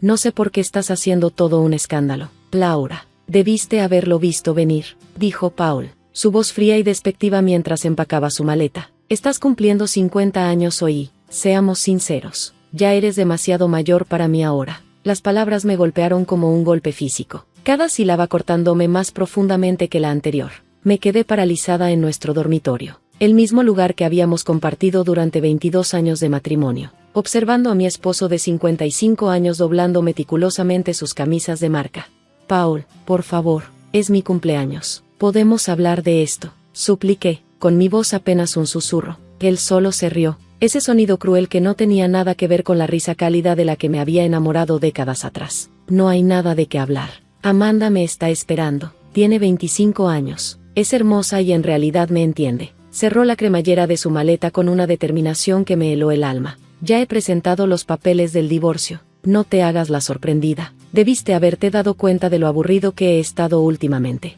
No sé por qué estás haciendo todo un escándalo, Laura. Debiste haberlo visto venir, dijo Paul, su voz fría y despectiva mientras empacaba su maleta. Estás cumpliendo 50 años hoy, seamos sinceros. Ya eres demasiado mayor para mí ahora. Las palabras me golpearon como un golpe físico, cada sílaba cortándome más profundamente que la anterior. Me quedé paralizada en nuestro dormitorio, el mismo lugar que habíamos compartido durante 22 años de matrimonio, observando a mi esposo de 55 años doblando meticulosamente sus camisas de marca. Paul, por favor, es mi cumpleaños. ¿Podemos hablar de esto?, supliqué, con mi voz apenas un susurro. Él solo se rió, ese sonido cruel que no tenía nada que ver con la risa cálida de la que me había enamorado décadas atrás. No hay nada de qué hablar. Amanda me está esperando. Tiene 25 años. Es hermosa y en realidad me entiende. Cerró la cremallera de su maleta con una determinación que me heló el alma. Ya he presentado los papeles del divorcio. No te hagas la sorprendida. Debiste haberte dado cuenta de lo aburrido que he estado últimamente.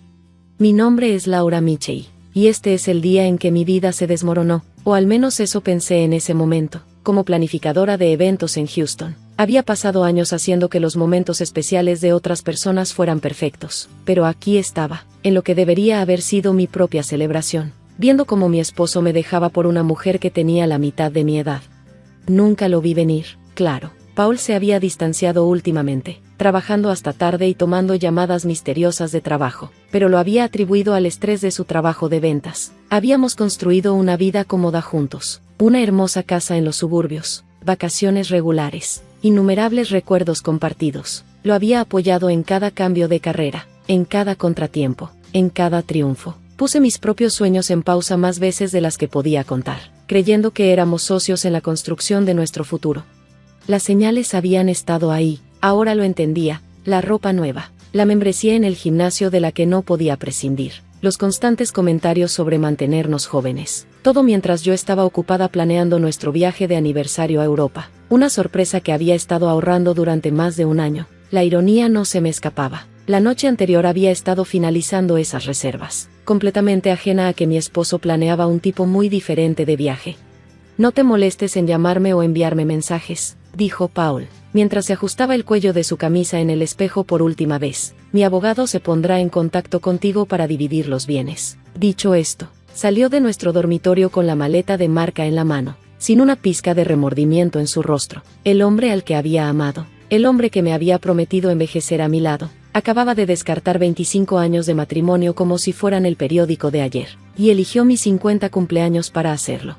Mi nombre es Laura Mitchell, y este es el día en que mi vida se desmoronó, o al menos eso pensé en ese momento. Como planificadora de eventos en Houston, había pasado años haciendo que los momentos especiales de otras personas fueran perfectos, pero aquí estaba, en lo que debería haber sido mi propia celebración, viendo cómo mi esposo me dejaba por una mujer que tenía la mitad de mi edad. Nunca lo vi venir, claro. Paul se había distanciado últimamente, trabajando hasta tarde y tomando llamadas misteriosas de trabajo, pero lo había atribuido al estrés de su trabajo de ventas. Habíamos construido una vida cómoda juntos, una hermosa casa en los suburbios, vacaciones regulares, innumerables recuerdos compartidos. Lo había apoyado en cada cambio de carrera, en cada contratiempo, en cada triunfo. Puse mis propios sueños en pausa más veces de las que podía contar, creyendo que éramos socios en la construcción de nuestro futuro. Las señales habían estado ahí, ahora lo entendía: la ropa nueva, la membresía en el gimnasio de la que no podía prescindir, los constantes comentarios sobre mantenernos jóvenes. Todo mientras yo estaba ocupada planeando nuestro viaje de aniversario a Europa, una sorpresa que había estado ahorrando durante más de un año. La ironía no se me escapaba. La noche anterior había estado finalizando esas reservas, completamente ajena a que mi esposo planeaba un tipo muy diferente de viaje. No te molestes en llamarme o enviarme mensajes, dijo Paul, mientras se ajustaba el cuello de su camisa en el espejo por última vez. Mi abogado se pondrá en contacto contigo para dividir los bienes. Dicho esto, salió de nuestro dormitorio con la maleta de marca en la mano, sin una pizca de remordimiento en su rostro. El hombre al que había amado, el hombre que me había prometido envejecer a mi lado, acababa de descartar 25 años de matrimonio como si fueran el periódico de ayer, y eligió mis 50 cumpleaños para hacerlo.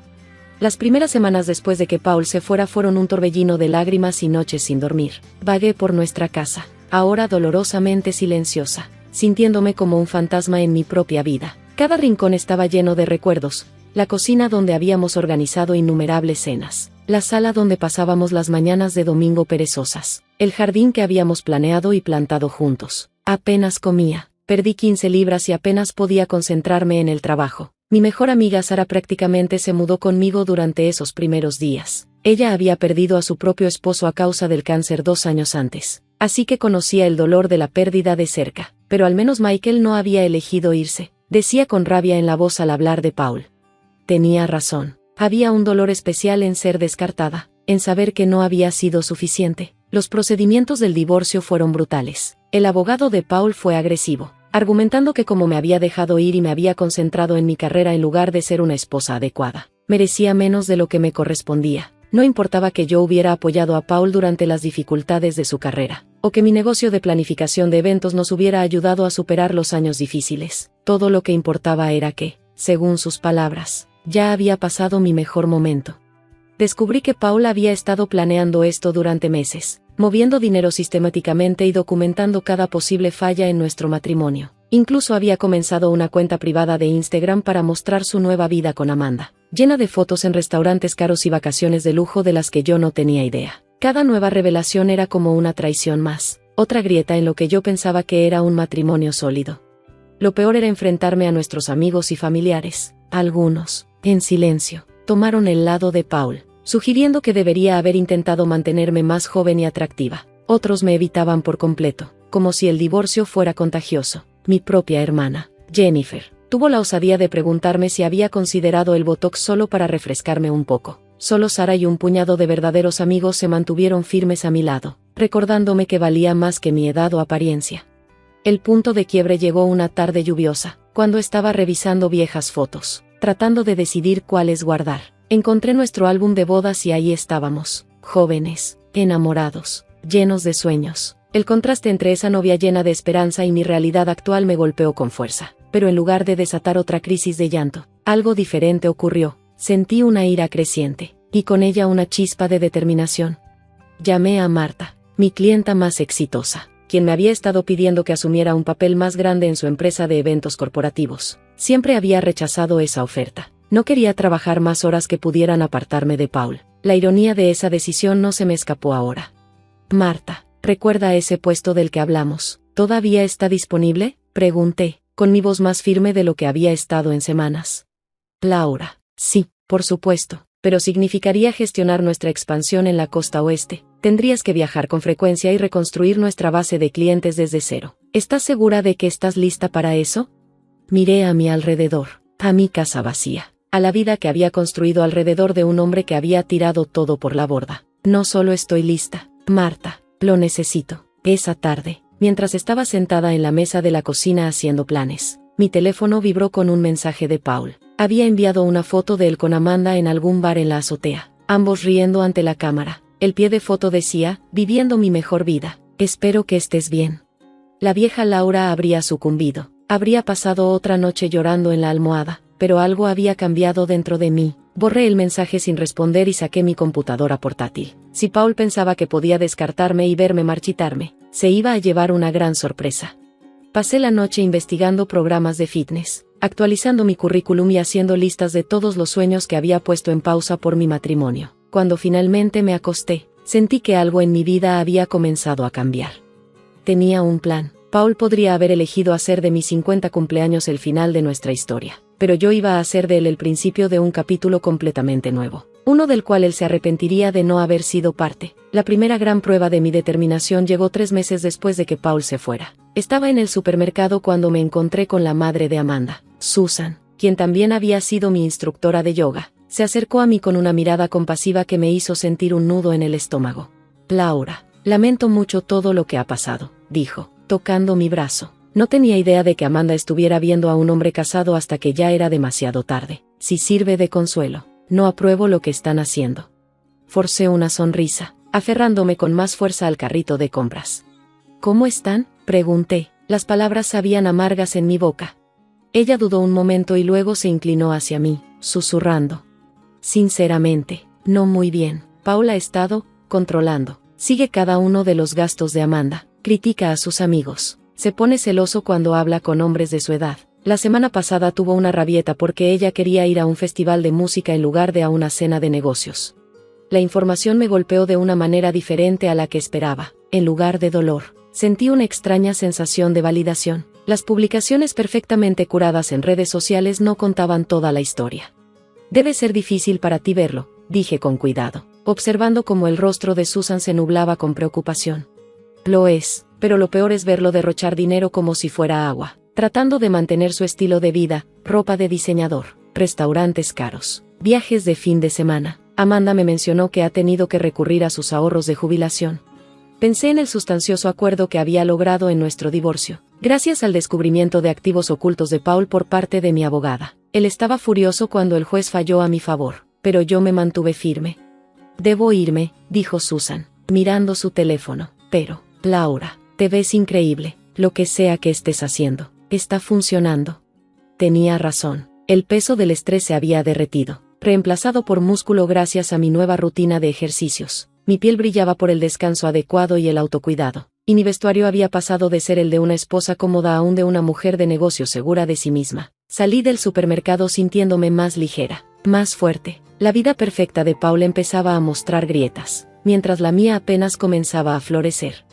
Las primeras semanas después de que Paul se fuera fueron un torbellino de lágrimas y noches sin dormir. Vagué por nuestra casa, ahora dolorosamente silenciosa, sintiéndome como un fantasma en mi propia vida. Cada rincón estaba lleno de recuerdos: la cocina donde habíamos organizado innumerables cenas, la sala donde pasábamos las mañanas de domingo perezosas, el jardín que habíamos planeado y plantado juntos. Apenas comía, perdí 15 libras y apenas podía concentrarme en el trabajo. Mi mejor amiga Sara prácticamente se mudó conmigo durante esos primeros días. Ella había perdido a su propio esposo a causa del cáncer 2 años antes, así que conocía el dolor de la pérdida de cerca. Pero al menos Michael no había elegido irse, decía con rabia en la voz al hablar de Paul. Tenía razón. Había un dolor especial en ser descartada, en saber que no había sido suficiente. Los procedimientos del divorcio fueron brutales. El abogado de Paul fue agresivo, argumentando que como me había dejado ir y me había concentrado en mi carrera en lugar de ser una esposa adecuada, merecía menos de lo que me correspondía. No importaba que yo hubiera apoyado a Paul durante las dificultades de su carrera, o que mi negocio de planificación de eventos nos hubiera ayudado a superar los años difíciles. Todo lo que importaba era que, según sus palabras, ya había pasado mi mejor momento. Descubrí que Paul había estado planeando esto durante meses, moviendo dinero sistemáticamente y documentando cada posible falla en nuestro matrimonio. Incluso había comenzado una cuenta privada de Instagram para mostrar su nueva vida con Amanda, llena de fotos en restaurantes caros y vacaciones de lujo de las que yo no tenía idea. Cada nueva revelación era como una traición más, otra grieta en lo que yo pensaba que era un matrimonio sólido. Lo peor era enfrentarme a nuestros amigos y familiares. Algunos, en silencio, tomaron el lado de Paul, sugiriendo que debería haber intentado mantenerme más joven y atractiva. Otros me evitaban por completo, como si el divorcio fuera contagioso. Mi propia hermana, Jennifer, tuvo la osadía de preguntarme si había considerado el botox solo para refrescarme un poco. Solo Sara y un puñado de verdaderos amigos se mantuvieron firmes a mi lado. recordándome que valía más que mi edad o apariencia. El punto de quiebre llegó una tarde lluviosa, cuando estaba revisando viejas fotos, tratando de decidir cuáles guardar. Encontré nuestro álbum de bodas y ahí estábamos, jóvenes, enamorados, llenos de sueños. El contraste entre esa novia llena de esperanza y mi realidad actual me golpeó con fuerza, pero en lugar de desatar otra crisis de llanto, algo diferente ocurrió. Sentí una ira creciente, y con ella una chispa de determinación. Llamé a Marta, mi clienta más exitosa, quien me había estado pidiendo que asumiera un papel más grande en su empresa de eventos corporativos. Siempre había rechazado esa oferta. No quería trabajar más horas que pudieran apartarme de Paul. La ironía de esa decisión no se me escapó ahora. Marta, ¿recuerda ese puesto del que hablamos? ¿Todavía está disponible?, pregunté, con mi voz más firme de lo que había estado en semanas. Laura, sí, por supuesto, pero significaría gestionar nuestra expansión en la costa oeste. Tendrías que viajar con frecuencia y reconstruir nuestra base de clientes desde cero. ¿Estás segura de que estás lista para eso? Miré a mi alrededor, a mi casa vacía, a la vida que había construido alrededor de un hombre que había tirado todo por la borda. No solo estoy lista, Marta, lo necesito. Esa tarde, mientras estaba sentada en la mesa de la cocina haciendo planes, mi teléfono vibró con un mensaje de Paul. Había enviado una foto de él con Amanda en algún bar en la azotea, ambos riendo ante la cámara. El pie de foto decía, viviendo mi mejor vida. Espero que estés bien. La vieja Laura habría sucumbido. Habría pasado otra noche llorando en la almohada, pero algo había cambiado dentro de mí. Borré el mensaje sin responder y saqué mi computadora portátil. Si Paul pensaba que podía descartarme y verme marchitarme, se iba a llevar una gran sorpresa. Pasé la noche investigando programas de fitness, actualizando mi currículum y haciendo listas de todos los sueños que había puesto en pausa por mi matrimonio. Cuando finalmente me acosté, sentí que algo en mi vida había comenzado a cambiar. Tenía un plan. Paul podría haber elegido hacer de mis 50 cumpleaños el final de nuestra historia, pero yo iba a hacer de él el principio de un capítulo completamente nuevo, uno del cual él se arrepentiría de no haber sido parte. La primera gran prueba de mi determinación llegó 3 meses después de que Paul se fuera. Estaba en el supermercado cuando me encontré con la madre de Amanda, Susan, quien también había sido mi instructora de yoga. Se acercó a mí con una mirada compasiva que me hizo sentir un nudo en el estómago. Laura, lamento mucho todo lo que ha pasado, dijo, tocando mi brazo. No tenía idea de que Amanda estuviera viendo a un hombre casado hasta que ya era demasiado tarde. Si sirve de consuelo, no apruebo lo que están haciendo. Forcé una sonrisa, aferrándome con más fuerza al carrito de compras. ¿Cómo están?, pregunté. Las palabras sabían amargas en mi boca. Ella dudó un momento y luego se inclinó hacia mí, susurrando. Sinceramente, no muy bien. Paul ha estado controlando. Sigue cada uno de los gastos de Amanda. Critica a sus amigos. Se pone celoso cuando habla con hombres de su edad. La semana pasada tuvo una rabieta porque ella quería ir a un festival de música en lugar de a una cena de negocios. La información me golpeó de una manera diferente a la que esperaba. En lugar de dolor, sentí una extraña sensación de validación. Las publicaciones perfectamente curadas en redes sociales no contaban toda la historia. Debe ser difícil para ti verlo, dije con cuidado, observando cómo el rostro de Susan se nublaba con preocupación. Lo es, pero lo peor es verlo derrochar dinero como si fuera agua, tratando de mantener su estilo de vida, ropa de diseñador, restaurantes caros, viajes de fin de semana. Amanda me mencionó que ha tenido que recurrir a sus ahorros de jubilación. Pensé en el sustancioso acuerdo que había logrado en nuestro divorcio, gracias al descubrimiento de activos ocultos de Paul por parte de mi abogada. Él estaba furioso cuando el juez falló a mi favor, pero yo me mantuve firme. Debo irme, dijo Susan, mirando su teléfono. Pero, Laura, te ves increíble. Lo que sea que estés haciendo, está funcionando. Tenía razón. El peso del estrés se había derretido, reemplazado por músculo gracias a mi nueva rutina de ejercicios. Mi piel brillaba por el descanso adecuado y el autocuidado, y mi vestuario había pasado de ser el de una esposa cómoda a un de una mujer de negocio segura de sí misma. Salí del supermercado sintiéndome más ligera, más fuerte. La vida perfecta de Paul empezaba a mostrar grietas, mientras la mía apenas comenzaba a florecer.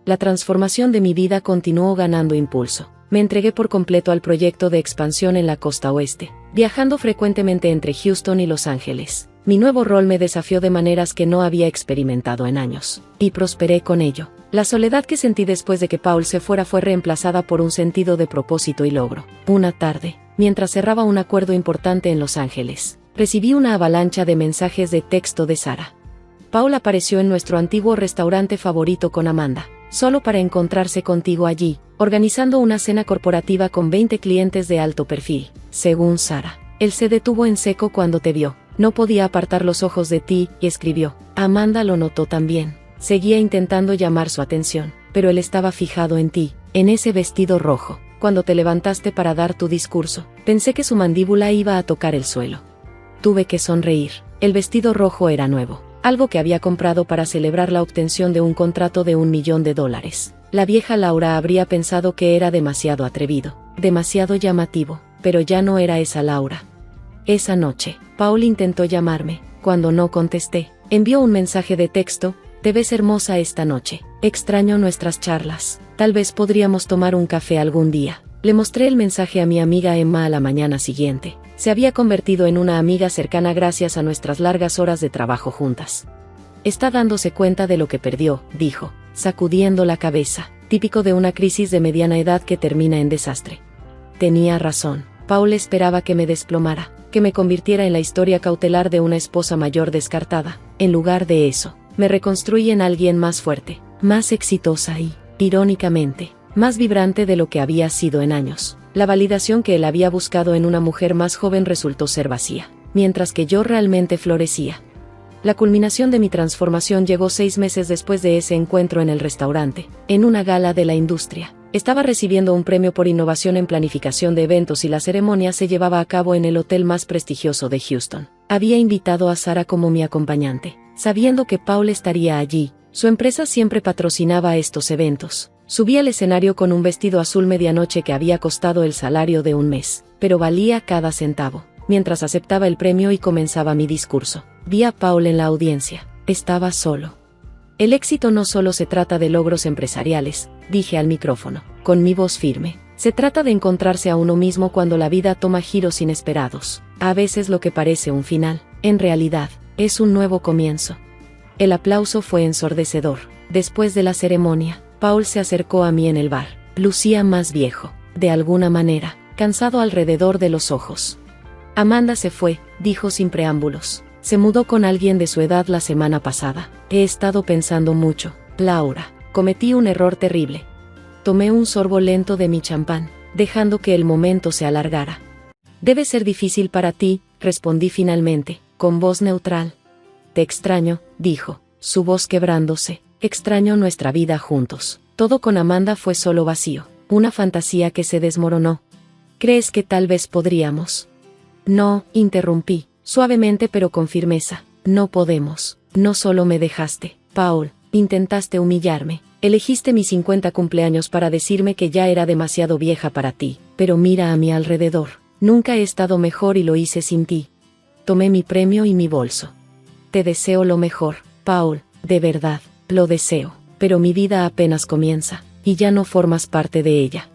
La transformación de mi vida continuó ganando impulso. Me entregué por completo al proyecto de expansión en la costa oeste, viajando frecuentemente entre Houston y Los Ángeles. Mi nuevo rol me desafió de maneras que no había experimentado en años, y prosperé con ello. La soledad que sentí después de que Paul se fuera fue reemplazada por un sentido de propósito y logro. Una tarde, mientras cerraba un acuerdo importante en Los Ángeles, recibí una avalancha de mensajes de texto de Sara. Paul apareció en nuestro antiguo restaurante favorito con Amanda, solo para encontrarse contigo allí, organizando una cena corporativa con 20 clientes de alto perfil. Según Sara, él se detuvo en seco cuando te vio. No podía apartar los ojos de ti, y escribió. Amanda lo notó también. Seguía intentando llamar su atención, pero él estaba fijado en ti, en ese vestido rojo. Cuando te levantaste para dar tu discurso, pensé que su mandíbula iba a tocar el suelo. Tuve que sonreír. El vestido rojo era nuevo, algo que había comprado para celebrar la obtención de un contrato de $1 millón. La vieja Laura habría pensado que era demasiado atrevido, demasiado llamativo, pero ya no era esa Laura. Esa noche, Paul intentó llamarme. Cuando no contesté, envió un mensaje de texto. Te ves hermosa esta noche. Extraño nuestras charlas. Tal vez podríamos tomar un café algún día. Le mostré el mensaje a mi amiga Emma a la mañana siguiente. Se había convertido en una amiga cercana gracias a nuestras largas horas de trabajo juntas. Está dándose cuenta de lo que perdió, dijo, sacudiendo la cabeza, típico de una crisis de mediana edad que termina en desastre. Tenía razón. Paul esperaba que me desplomara, que me convirtiera en la historia cautelar de una esposa mayor descartada. En lugar de eso, me reconstruí en alguien más fuerte, más exitosa y, irónicamente, más vibrante de lo que había sido en años. La validación que él había buscado en una mujer más joven resultó ser vacía, mientras que yo realmente florecía. La culminación de mi transformación llegó 6 meses después de ese encuentro en el restaurante, en una gala de la industria. Estaba recibiendo un premio por innovación en planificación de eventos y la ceremonia se llevaba a cabo en el hotel más prestigioso de Houston. Había invitado a Sara como mi acompañante, sabiendo que Paul estaría allí. Su empresa siempre patrocinaba estos eventos. Subí al escenario con un vestido azul medianoche que había costado el salario de un mes, pero valía cada centavo. Mientras aceptaba el premio y comenzaba mi discurso, vi a Paul en la audiencia. Estaba solo. El éxito no solo se trata de logros empresariales, dije al micrófono, con mi voz firme. Se trata de encontrarse a uno mismo cuando la vida toma giros inesperados. A veces lo que parece un final, en realidad, es un nuevo comienzo. El aplauso fue ensordecedor. Después de la ceremonia, Paul se acercó a mí en el bar. Lucía más viejo, de alguna manera, cansado alrededor de los ojos. Amanda se fue, dijo sin preámbulos. Se mudó con alguien de su edad la semana pasada. He estado pensando mucho, Laura. Cometí un error terrible. Tomé un sorbo lento de mi champán, dejando que el momento se alargara. Debe ser difícil para ti, respondí finalmente, con voz neutral. Te extraño, dijo, su voz quebrándose. Extraño nuestra vida juntos. Todo con Amanda fue solo vacío, una fantasía que se desmoronó. ¿Crees que tal vez podríamos? No, interrumpí, suavemente pero con firmeza. No podemos. No solo me dejaste, Paul, intentaste humillarme. Elegiste mis 50 cumpleaños para decirme que ya era demasiado vieja para ti, pero mira a mi alrededor. Nunca he estado mejor y lo hice sin ti. Tomé mi premio y mi bolso. Te deseo lo mejor, Paul, de verdad, lo deseo, pero mi vida apenas comienza, y ya no formas parte de ella.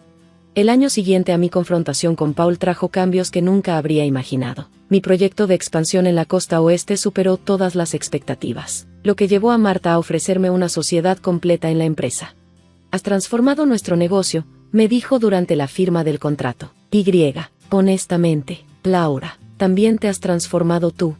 El año siguiente a mi confrontación con Paul trajo cambios que nunca habría imaginado. Mi proyecto de expansión en la costa oeste superó todas las expectativas, lo que llevó a Marta a ofrecerme una sociedad completa en la empresa. Has transformado nuestro negocio, me dijo durante la firma del contrato. Honestamente, Laura, también te has transformado tú.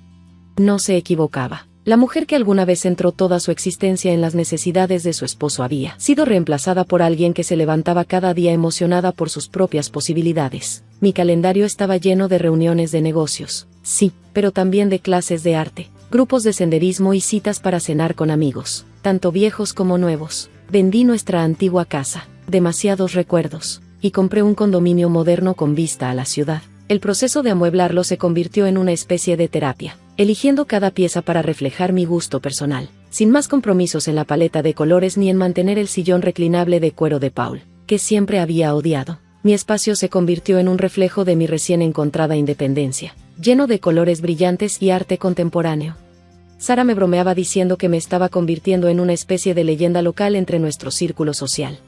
No se equivocaba. La mujer que alguna vez centró toda su existencia en las necesidades de su esposo había sido reemplazada por alguien que se levantaba cada día emocionada por sus propias posibilidades. Mi calendario estaba lleno de reuniones de negocios, sí, pero también de clases de arte, grupos de senderismo y citas para cenar con amigos, tanto viejos como nuevos. Vendí nuestra antigua casa, demasiados recuerdos, y compré un condominio moderno con vista a la ciudad. El proceso de amueblarlo se convirtió en una especie de terapia, eligiendo cada pieza para reflejar mi gusto personal, sin más compromisos en la paleta de colores ni en mantener el sillón reclinable de cuero de Paul, que siempre había odiado. Mi espacio se convirtió en un reflejo de mi recién encontrada independencia, lleno de colores brillantes y arte contemporáneo. Sara me bromeaba diciendo que me estaba convirtiendo en una especie de leyenda local entre nuestro círculo social.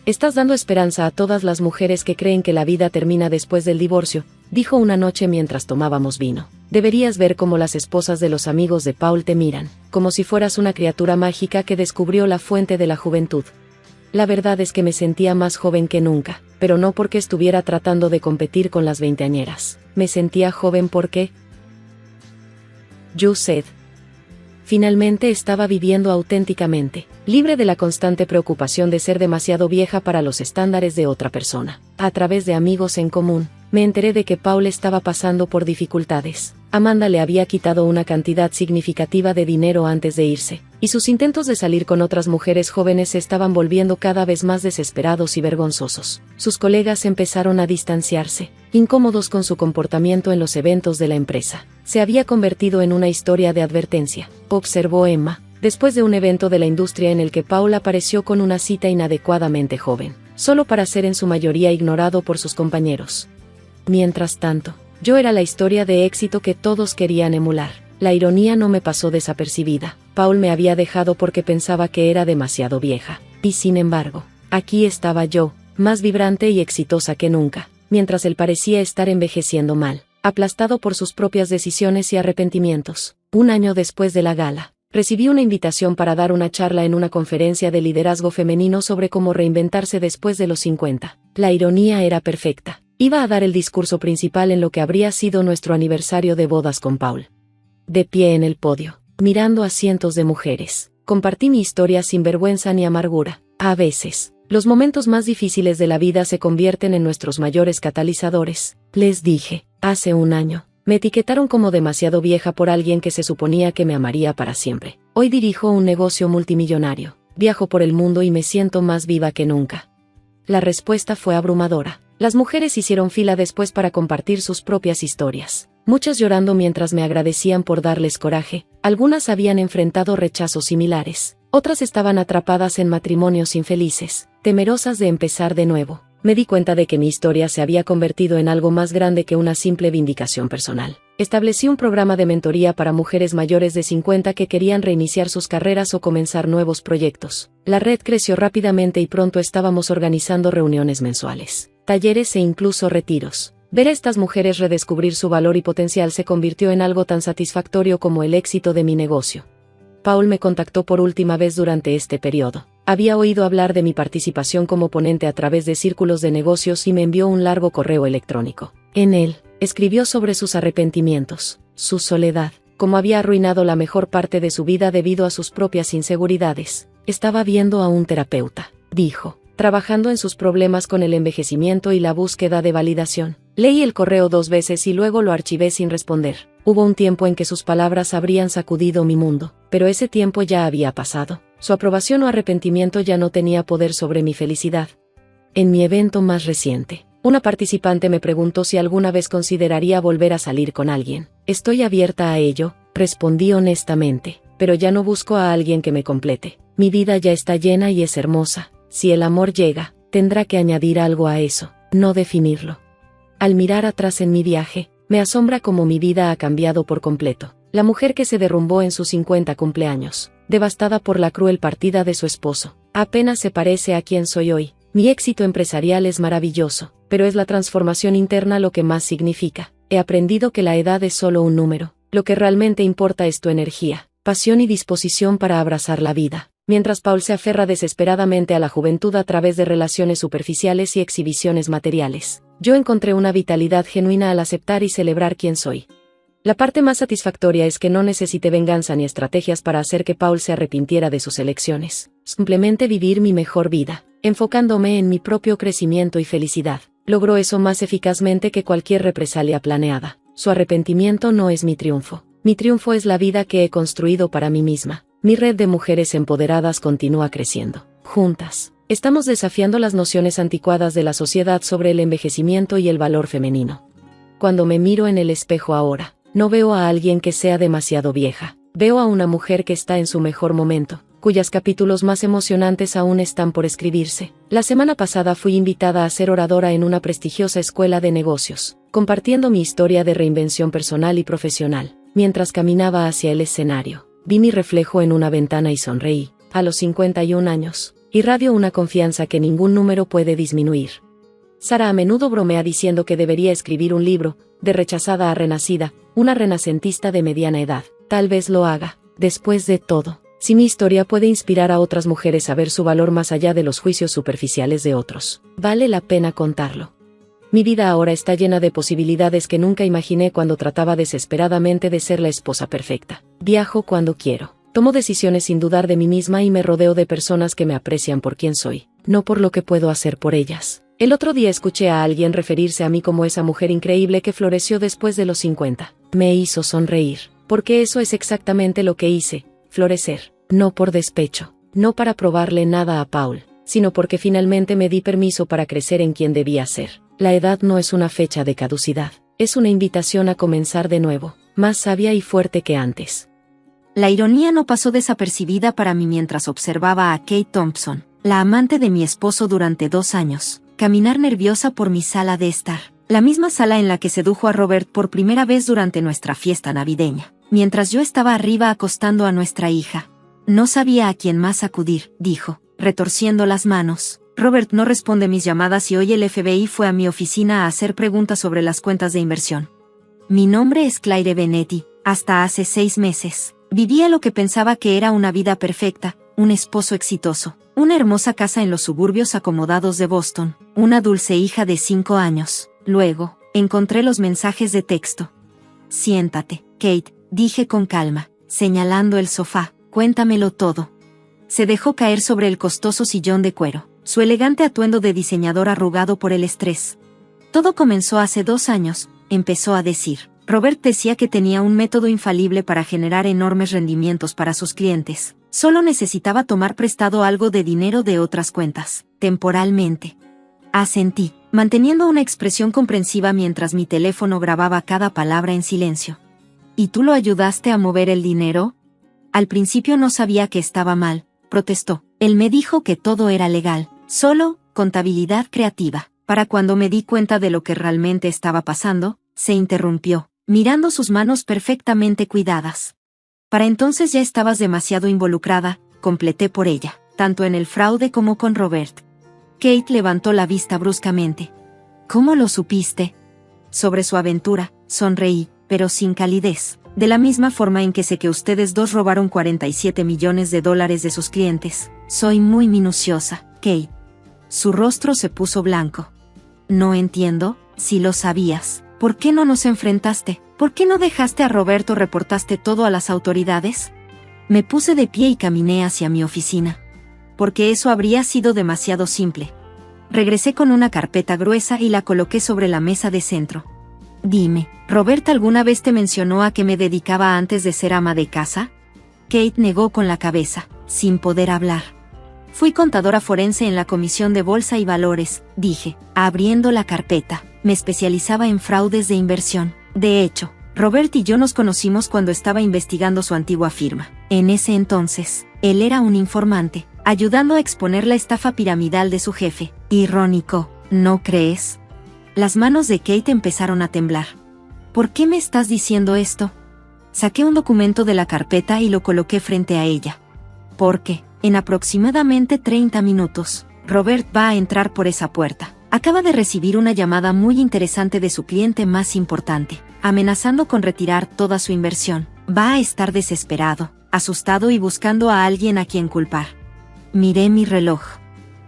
Estás dando esperanza a todas las mujeres que creen que la vida termina después del divorcio, dijo una noche mientras tomábamos vino. Deberías ver cómo las esposas de los amigos de Paul te miran, como si fueras una criatura mágica que descubrió la fuente de la juventud. La verdad es que me sentía más joven que nunca, pero no porque estuviera tratando de competir con las veinteañeras. Me sentía joven porque... You said. Finalmente estaba viviendo auténticamente, libre de la constante preocupación de ser demasiado vieja para los estándares de otra persona. A través de amigos en común, me enteré de que Paul estaba pasando por dificultades. Amanda le había quitado una cantidad significativa de dinero antes de irse, y sus intentos de salir con otras mujeres jóvenes se estaban volviendo cada vez más desesperados y vergonzosos. Sus colegas empezaron a distanciarse, incómodos con su comportamiento en los eventos de la empresa. Se había convertido en una historia de advertencia, observó Emma, después de un evento de la industria en el que Paul apareció con una cita inadecuadamente joven, solo para ser en su mayoría ignorado por sus compañeros. Mientras tanto, yo era la historia de éxito que todos querían emular. La ironía no me pasó desapercibida. Paul me había dejado porque pensaba que era demasiado vieja. Y sin embargo, aquí estaba yo, más vibrante y exitosa que nunca, mientras él parecía estar envejeciendo mal, aplastado por sus propias decisiones y arrepentimientos. Un año después de la gala, recibí una invitación para dar una charla en una conferencia de liderazgo femenino sobre cómo reinventarse después de los 50. La ironía era perfecta. Iba a dar el discurso principal en lo que habría sido nuestro aniversario de bodas con Paul. De pie en el podio, mirando a cientos de mujeres, compartí mi historia sin vergüenza ni amargura. A veces, los momentos más difíciles de la vida se convierten en nuestros mayores catalizadores, les dije. Hace un año, me etiquetaron como demasiado vieja por alguien que se suponía que me amaría para siempre. Hoy dirijo un negocio multimillonario, viajo por el mundo y me siento más viva que nunca. La respuesta fue abrumadora. Las mujeres hicieron fila después para compartir sus propias historias, muchas llorando mientras me agradecían por darles coraje. Algunas habían enfrentado rechazos similares, otras estaban atrapadas en matrimonios infelices, temerosas de empezar de nuevo. Me di cuenta de que mi historia se había convertido en algo más grande que una simple vindicación personal. Establecí un programa de mentoría para mujeres mayores de 50 que querían reiniciar sus carreras o comenzar nuevos proyectos. La red creció rápidamente y pronto estábamos organizando reuniones mensuales, talleres e incluso retiros. Ver a estas mujeres redescubrir su valor y potencial se convirtió en algo tan satisfactorio como el éxito de mi negocio. Paul me contactó por última vez durante este periodo. Había oído hablar de mi participación como ponente a través de círculos de negocios y me envió un largo correo electrónico. En él, escribió sobre sus arrepentimientos, su soledad, cómo había arruinado la mejor parte de su vida debido a sus propias inseguridades. Estaba viendo a un terapeuta, dijo, trabajando en sus problemas con el envejecimiento y la búsqueda de validación. Leí el correo 2 veces y luego lo archivé sin responder. Hubo un tiempo en que sus palabras habrían sacudido mi mundo, pero ese tiempo ya había pasado. Su aprobación o arrepentimiento ya no tenía poder sobre mi felicidad. En mi evento más reciente, una participante me preguntó si alguna vez consideraría volver a salir con alguien. Estoy abierta a ello, respondí honestamente, pero ya no busco a alguien que me complete. Mi vida ya está llena y es hermosa. Si el amor llega, tendrá que añadir algo a eso, no definirlo. Al mirar atrás en mi viaje, me asombra cómo mi vida ha cambiado por completo. La mujer que se derrumbó en sus 50 cumpleaños, devastada por la cruel partida de su esposo, apenas se parece a quien soy hoy. Mi éxito empresarial es maravilloso, pero es la transformación interna lo que más significa. He aprendido que la edad es solo un número. Lo que realmente importa es tu energía, pasión y disposición para abrazar la vida. Mientras Paul se aferra desesperadamente a la juventud a través de relaciones superficiales y exhibiciones materiales, yo encontré una vitalidad genuina al aceptar y celebrar quién soy. La parte más satisfactoria es que no necesité venganza ni estrategias para hacer que Paul se arrepintiera de sus elecciones. Simplemente vivir mi mejor vida, enfocándome en mi propio crecimiento y felicidad. Logró eso más eficazmente que cualquier represalia planeada. Su arrepentimiento no es mi triunfo. Mi triunfo es la vida que he construido para mí misma. Mi red de mujeres empoderadas continúa creciendo. Juntas, estamos desafiando las nociones anticuadas de la sociedad sobre el envejecimiento y el valor femenino. Cuando me miro en el espejo ahora, no veo a alguien que sea demasiado vieja. Veo a una mujer que está en su mejor momento, cuyos capítulos más emocionantes aún están por escribirse. La semana pasada fui invitada a ser oradora en una prestigiosa escuela de negocios, compartiendo mi historia de reinvención personal y profesional. Mientras caminaba hacia el escenario, vi mi reflejo en una ventana y sonreí. A los 51 años, irradio una confianza que ningún número puede disminuir. Sara a menudo bromea diciendo que debería escribir un libro, de rechazada a renacida, una renacentista de mediana edad. Tal vez lo haga. Después de todo, si mi historia puede inspirar a otras mujeres a ver su valor más allá de los juicios superficiales de otros, vale la pena contarlo. Mi vida ahora está llena de posibilidades que nunca imaginé cuando trataba desesperadamente de ser la esposa perfecta. Viajo cuando quiero. Tomo decisiones sin dudar de mí misma y me rodeo de personas que me aprecian por quien soy, no por lo que puedo hacer por ellas. El otro día escuché a alguien referirse a mí como esa mujer increíble que floreció después de los 50. Me hizo sonreír, porque eso es exactamente lo que hice, florecer, no por despecho, no para probarle nada a Paul, sino porque finalmente me di permiso para crecer en quien debía ser. La edad no es una fecha de caducidad, es una invitación a comenzar de nuevo, más sabia y fuerte que antes. La ironía no pasó desapercibida para mí mientras observaba a Kate Thompson, la amante de mi esposo durante 2 años, caminar nerviosa por mi sala de estar, la misma sala en la que sedujo a Robert por primera vez durante nuestra fiesta navideña, mientras yo estaba arriba acostando a nuestra hija. No sabía a quién más acudir, dijo, retorciendo las manos. Robert no responde mis llamadas y hoy el FBI fue a mi oficina a hacer preguntas sobre las cuentas de inversión. Mi nombre es Claire Benetti. Hasta hace 6 meses, vivía lo que pensaba que era una vida perfecta, un esposo exitoso, una hermosa casa en los suburbios acomodados de Boston, una dulce hija de 5 años. Luego, encontré los mensajes de texto. Siéntate, Kate, dije con calma, señalando el sofá, cuéntamelo todo. Se dejó caer sobre el costoso sillón de cuero, su elegante atuendo de diseñador arrugado por el estrés. Todo comenzó hace 2 años, empezó a decir. Robert decía que tenía un método infalible para generar enormes rendimientos para sus clientes. Solo necesitaba tomar prestado algo de dinero de otras cuentas, temporalmente. Asentí, manteniendo una expresión comprensiva mientras mi teléfono grababa cada palabra en silencio. ¿Y tú lo ayudaste a mover el dinero? Al principio no sabía que estaba mal, protestó. Él me dijo que todo era legal, solo contabilidad creativa. Para cuando me di cuenta de lo que realmente estaba pasando, se interrumpió, mirando sus manos perfectamente cuidadas. Para entonces ya estabas demasiado involucrada, completé por ella, tanto en el fraude como con Robert. Kate levantó la vista bruscamente. ¿Cómo lo supiste? Sobre su aventura, sonreí, pero sin calidez. De la misma forma en que sé que ustedes dos robaron $47 millones de sus clientes. Soy muy minuciosa, Kate. Su rostro se puso blanco. No entiendo, si lo sabías. ¿Por qué no nos enfrentaste? ¿Por qué no dejaste a Roberto? ¿Reportaste todo a las autoridades? Me puse de pie y caminé hacia mi oficina. Porque eso habría sido demasiado simple. Regresé con una carpeta gruesa y la coloqué sobre la mesa de centro. Dime, ¿Robert alguna vez te mencionó a qué me dedicaba antes de ser ama de casa? Kate negó con la cabeza, sin poder hablar. Fui contadora forense en la Comisión de Bolsa y Valores, dije, abriendo la carpeta. Me especializaba en fraudes de inversión. De hecho, Robert y yo nos conocimos cuando estaba investigando su antigua firma. En ese entonces, él era un informante, ayudando a exponer la estafa piramidal de su jefe. Irónico, ¿no crees? Las manos de Kate empezaron a temblar. ¿Por qué me estás diciendo esto? Saqué un documento de la carpeta y lo coloqué frente a ella. Porque, en aproximadamente 30 minutos, Robert va a entrar por esa puerta. Acaba de recibir una llamada muy interesante de su cliente más importante, amenazando con retirar toda su inversión. Va a estar desesperado, asustado y buscando a alguien a quien culpar. Miré mi reloj.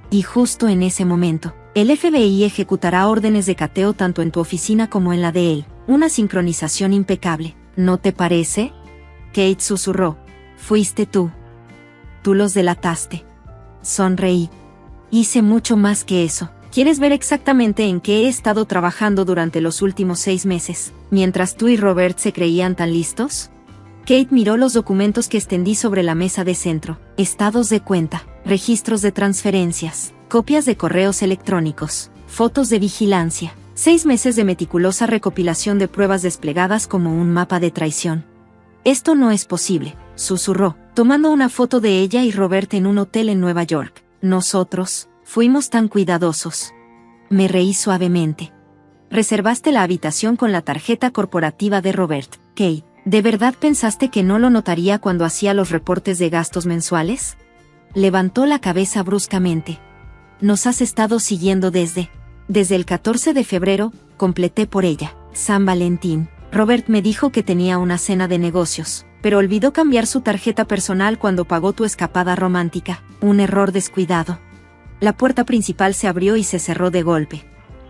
Y justo en ese momento, el FBI ejecutará órdenes de cateo tanto en tu oficina como en la de él. Una sincronización impecable, ¿no te parece? Kate susurró. Fuiste tú. Tú los delataste. Sonreí. Hice mucho más que eso. ¿Quieres ver exactamente en qué he estado trabajando durante los últimos 6 meses, mientras tú y Robert se creían tan listos? Kate miró los documentos que extendí sobre la mesa de centro. Estados de cuenta, registros de transferencias, copias de correos electrónicos, fotos de vigilancia, 6 meses de meticulosa recopilación de pruebas desplegadas como un mapa de traición. Esto no es posible, susurró, tomando una foto de ella y Robert en un hotel en Nueva York. Nosotros fuimos tan cuidadosos. Me reí suavemente. Reservaste la habitación con la tarjeta corporativa de Robert. Kate, ¿de verdad pensaste que no lo notaría cuando hacía los reportes de gastos mensuales? Levantó la cabeza bruscamente. Nos has estado siguiendo desde el 14 de febrero, completé por ella. San Valentín. Robert me dijo que tenía una cena de negocios, pero olvidó cambiar su tarjeta personal cuando pagó tu escapada romántica. Un error descuidado. La puerta principal se abrió y se cerró de golpe.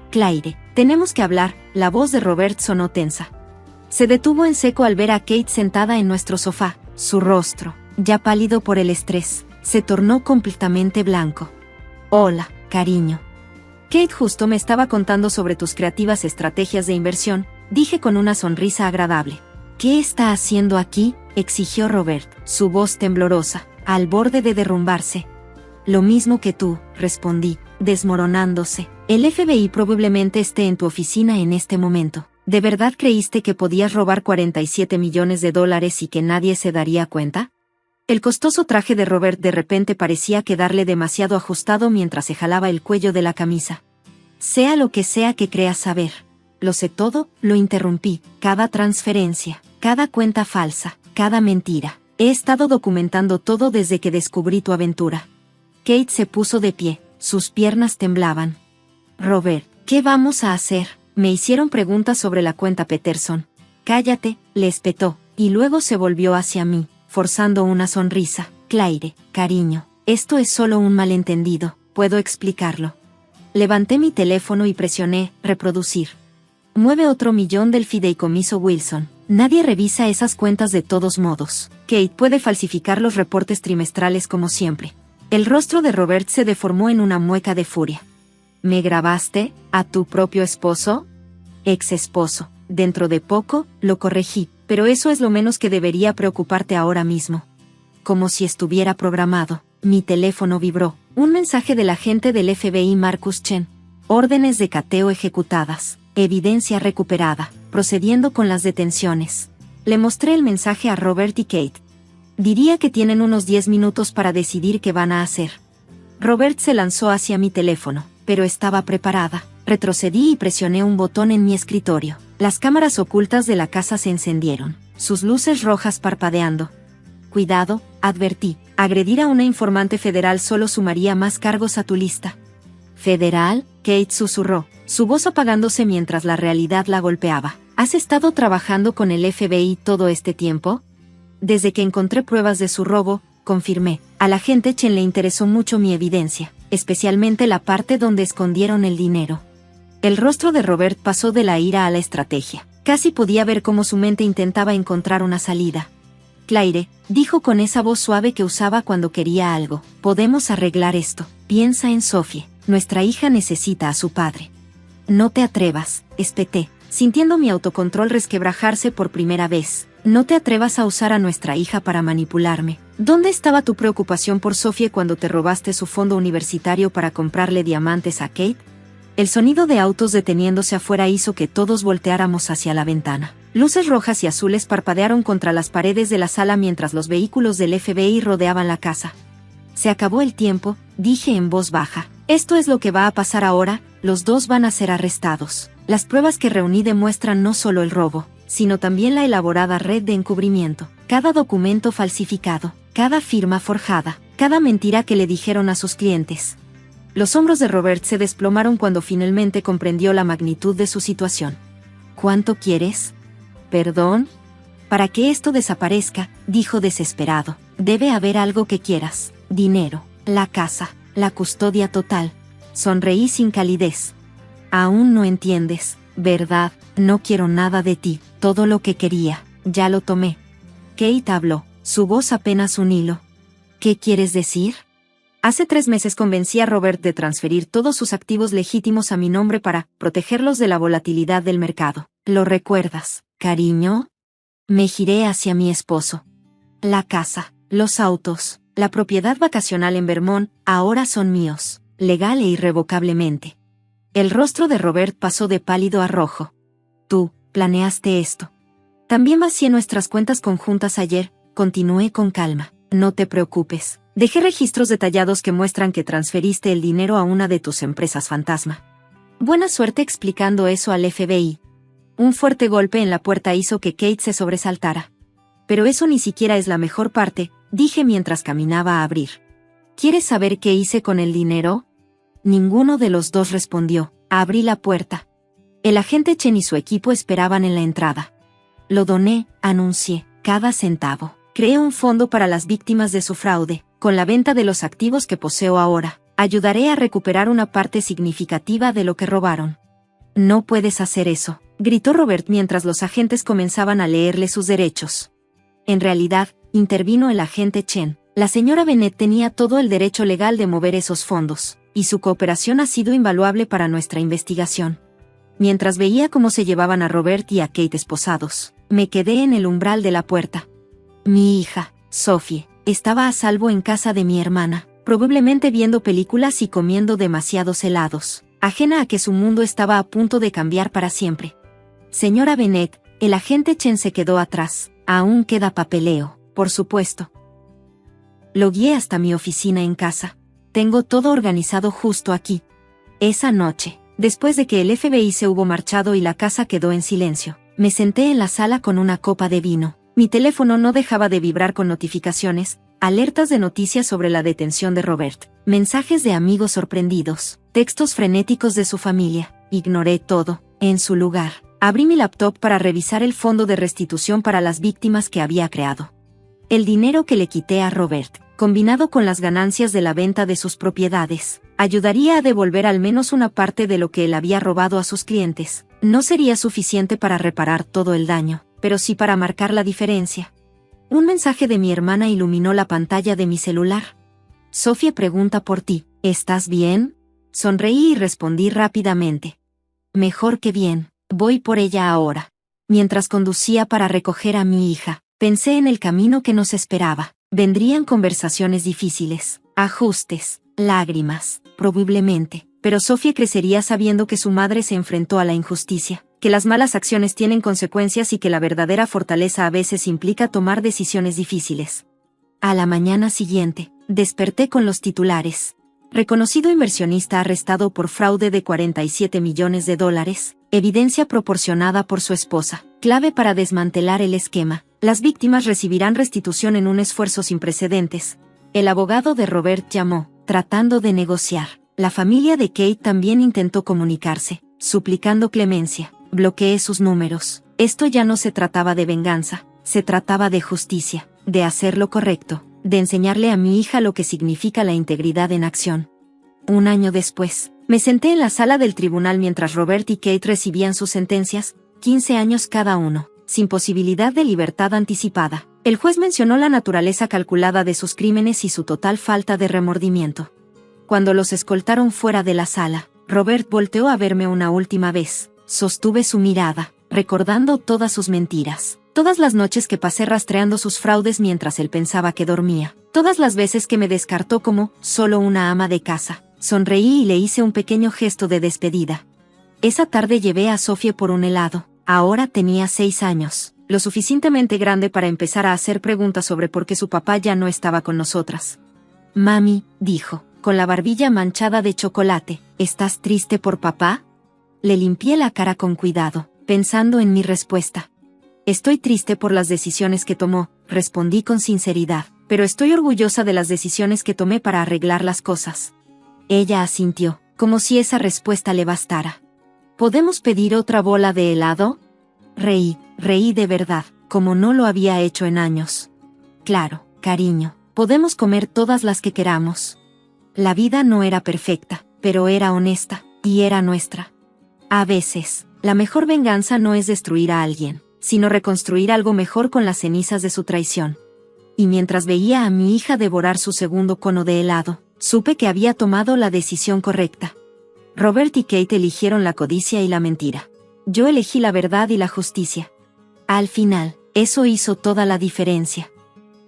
Claire, Tenemos que hablar. La voz de Robert sonó tensa. Se detuvo en seco al ver a Kate sentada en nuestro sofá. Su rostro, ya pálido por el estrés, se tornó completamente blanco. Hola, cariño. Kate justo me estaba contando sobre tus creativas estrategias de inversión, dije con una sonrisa agradable. ¿Qué está haciendo aquí?, exigió Robert, su voz temblorosa, al borde de derrumbarse. Lo mismo que tú, respondí, desmoronándose. El FBI probablemente esté en tu oficina en este momento. ¿De verdad creíste que podías robar 47 millones de dólares y que nadie se daría cuenta? El costoso traje de Robert de repente parecía quedarle demasiado ajustado mientras se jalaba el cuello de la camisa. Sea lo que sea que creas saber. Lo sé todo, lo interrumpí. Cada transferencia, cada cuenta falsa, cada mentira. He estado documentando todo desde que descubrí tu aventura. Kate se puso de pie, sus piernas temblaban. Robert, ¿qué vamos a hacer? Me hicieron preguntas sobre la cuenta Peterson. Cállate, le espetó, y luego se volvió hacia mí, forzando una sonrisa. Claire, cariño, esto es solo un malentendido, puedo explicarlo. Levanté mi teléfono y presioné reproducir. Mueve otro millón del fideicomiso Wilson. Nadie revisa esas cuentas de todos modos. Kate puede falsificar los reportes trimestrales como siempre. El rostro de Robert se deformó en una mueca de furia. ¿Me grabaste? ¿A tu propio esposo? Ex esposo. Dentro de poco, lo corregí, pero eso es lo menos que debería preocuparte ahora mismo. Como si estuviera programado, mi teléfono vibró. Un mensaje del agente del FBI Marcus Chen. Órdenes de cateo ejecutadas. Evidencia recuperada. Procediendo con las detenciones. Le mostré el mensaje a Robert y Kate. Diría que tienen unos 10 minutos para decidir qué van a hacer. Robert se lanzó hacia mi teléfono, pero estaba preparada. Retrocedí y presioné un botón en mi escritorio. Las cámaras ocultas de la casa se encendieron, sus luces rojas parpadeando. Cuidado, advertí. Agredir a una informante federal solo sumaría más cargos a tu lista. ¿Federal? Kate susurró, su voz apagándose mientras la realidad la golpeaba. ¿Has estado trabajando con el FBI todo este tiempo? Desde que encontré pruebas de su robo, confirmé. Al agente Chen le interesó mucho mi evidencia, especialmente la parte donde escondieron el dinero. El rostro de Robert pasó de la ira a la estrategia. Casi podía ver cómo su mente intentaba encontrar una salida. Claire, dijo con esa voz suave que usaba cuando quería algo, podemos arreglar esto. Piensa en Sophie, nuestra hija necesita a su padre. No te atrevas, espeté, sintiendo mi autocontrol resquebrajarse por primera vez. No te atrevas a usar a nuestra hija para manipularme. ¿Dónde estaba tu preocupación por Sophie cuando te robaste su fondo universitario para comprarle diamantes a Kate? El sonido de autos deteniéndose afuera hizo que todos volteáramos hacia la ventana. Luces rojas y azules parpadearon contra las paredes de la sala mientras los vehículos del FBI rodeaban la casa. Se acabó el tiempo, dije en voz baja. Esto es lo que va a pasar ahora, los dos van a ser arrestados. Las pruebas que reuní demuestran no solo el robo, sino también la elaborada red de encubrimiento. Cada documento falsificado, cada firma forjada, cada mentira que le dijeron a sus clientes. Los hombros de Robert se desplomaron cuando finalmente comprendió la magnitud de su situación. ¿Cuánto quieres? ¿Perdón? Para que esto desaparezca, dijo desesperado. Debe haber algo que quieras. Dinero, la casa, la custodia total. Sonreí sin calidez. Aún no entiendes, ¿verdad? No quiero nada de ti. Todo lo que quería, ya lo tomé. Kate habló, su voz apenas un hilo. ¿Qué quieres decir? Hace 3 meses convencí a Robert de transferir todos sus activos legítimos a mi nombre para protegerlos de la volatilidad del mercado. ¿Lo recuerdas, cariño? Me giré hacia mi esposo. La casa, los autos, la propiedad vacacional en Vermont, ahora son míos, legal e irrevocablemente. El rostro de Robert pasó de pálido a rojo. Tú, planeaste esto. También vacié nuestras cuentas conjuntas ayer, continué con calma. No te preocupes. Dejé registros detallados que muestran que transferiste el dinero a una de tus empresas fantasma. Buena suerte explicando eso al FBI. Un fuerte golpe en la puerta hizo que Kate se sobresaltara. Pero eso ni siquiera es la mejor parte, dije mientras caminaba a abrir. ¿Quieres saber qué hice con el dinero? Ninguno de los dos respondió. Abrí la puerta. El agente Chen y su equipo esperaban en la entrada. Lo doné, anuncié, cada centavo. Creé un fondo para las víctimas de su fraude. Con la venta de los activos que poseo ahora, ayudaré a recuperar una parte significativa de lo que robaron. No puedes hacer eso, gritó Robert mientras los agentes comenzaban a leerle sus derechos. En realidad, intervino el agente Chen. La señora Bennett tenía todo el derecho legal de mover esos fondos, y su cooperación ha sido invaluable para nuestra investigación. Mientras veía cómo se llevaban a Robert y a Kate esposados, me quedé en el umbral de la puerta. Mi hija, Sophie, estaba a salvo en casa de mi hermana, probablemente viendo películas y comiendo demasiados helados, ajena a que su mundo estaba a punto de cambiar para siempre. Señora Bennett, el agente Chen se quedó atrás. Aún queda papeleo, por supuesto. Lo guié hasta mi oficina en casa. Tengo todo organizado justo aquí. Esa noche, después de que el FBI se hubo marchado y la casa quedó en silencio, me senté en la sala con una copa de vino. Mi teléfono no dejaba de vibrar con notificaciones, alertas de noticias sobre la detención de Robert, mensajes de amigos sorprendidos, textos frenéticos de su familia. Ignoré todo. En su lugar, abrí mi laptop para revisar el fondo de restitución para las víctimas que había creado. El dinero que le quité a Robert, combinado con las ganancias de la venta de sus propiedades, ayudaría a devolver al menos una parte de lo que él había robado a sus clientes. No sería suficiente para reparar todo el daño, pero sí para marcar la diferencia. Un mensaje de mi hermana iluminó la pantalla de mi celular. Sophie pregunta por ti. ¿Estás bien? Sonreí y respondí rápidamente. Mejor que bien. Voy por ella ahora. Mientras conducía para recoger a mi hija, pensé en el camino que nos esperaba. Vendrían conversaciones difíciles, ajustes, lágrimas, probablemente, pero Sophie crecería sabiendo que su madre se enfrentó a la injusticia, que las malas acciones tienen consecuencias y que la verdadera fortaleza a veces implica tomar decisiones difíciles. A la mañana siguiente, desperté con los titulares. Reconocido inversionista arrestado por fraude de $47 millones, evidencia proporcionada por su esposa, clave para desmantelar el esquema. Las víctimas recibirán restitución en un esfuerzo sin precedentes. El abogado de Robert llamó, tratando de negociar. La familia de Kate también intentó comunicarse, suplicando clemencia. Bloqueé sus números. Esto ya no se trataba de venganza, se trataba de justicia, de hacer lo correcto, de enseñarle a mi hija lo que significa la integridad en acción. Un año después, me senté en la sala del tribunal mientras Robert y Kate recibían sus sentencias, 15 años cada uno, sin posibilidad de libertad anticipada. El juez mencionó la naturaleza calculada de sus crímenes y su total falta de remordimiento. Cuando los escoltaron fuera de la sala, Robert volteó a verme una última vez. Sostuve su mirada, recordando todas sus mentiras. Todas las noches que pasé rastreando sus fraudes mientras él pensaba que dormía. Todas las veces que me descartó como solo una ama de casa. Sonreí y le hice un pequeño gesto de despedida. Esa tarde llevé a Sophie por un helado. Ahora tenía 6 años, lo suficientemente grande para empezar a hacer preguntas sobre por qué su papá ya no estaba con nosotras. Mami, dijo, con la barbilla manchada de chocolate, ¿estás triste por papá? Le limpié la cara con cuidado, pensando en mi respuesta. Estoy triste por las decisiones que tomó, respondí con sinceridad, pero estoy orgullosa de las decisiones que tomé para arreglar las cosas. Ella asintió, como si esa respuesta le bastara. ¿Podemos pedir otra bola de helado? Reí de verdad, como no lo había hecho en años. Claro, cariño, podemos comer todas las que queramos. La vida no era perfecta, pero era honesta, y era nuestra. A veces, la mejor venganza no es destruir a alguien, sino reconstruir algo mejor con las cenizas de su traición. Y mientras veía a mi hija devorar su segundo cono de helado, supe que había tomado la decisión correcta. Robert y Kate eligieron la codicia y la mentira. Yo elegí la verdad y la justicia. Al final, eso hizo toda la diferencia.